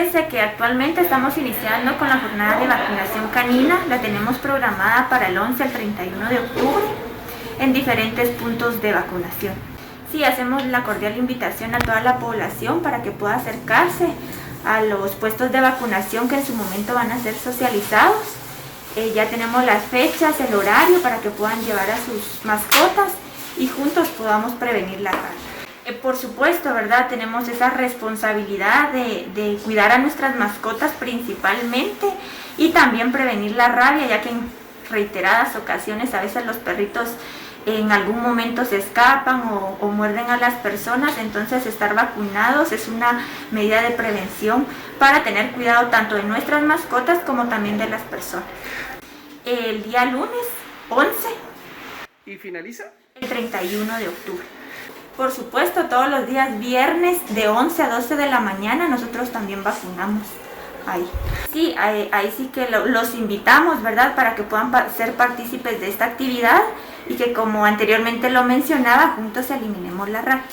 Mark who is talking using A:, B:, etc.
A: Fíjese que actualmente estamos iniciando con la jornada de vacunación canina. La tenemos programada para el 11 al 31 de octubre en diferentes puntos de vacunación. Sí, hacemos la cordial invitación a toda la población para que pueda acercarse a los puestos de vacunación que en su momento van a ser socializados. Ya tenemos las fechas, el horario para que puedan llevar a sus mascotas y juntos podamos prevenir la rabia. Por supuesto, ¿verdad? Tenemos esa responsabilidad de cuidar a nuestras mascotas principalmente y también prevenir la rabia, ya que en reiteradas ocasiones a veces los perritos en algún momento se escapan o muerden a las personas. Entonces estar vacunados es una medida de prevención para tener cuidado tanto de nuestras mascotas como también de las personas. El día lunes 11
B: ¿Y finaliza?
A: el 31 de octubre. Por supuesto, todos los días viernes de 11 a 12 de la mañana nosotros también vacunamos ahí. Sí, ahí sí que los invitamos, ¿verdad? Para que puedan ser partícipes de esta actividad y que, como anteriormente lo mencionaba, juntos eliminemos la rabia.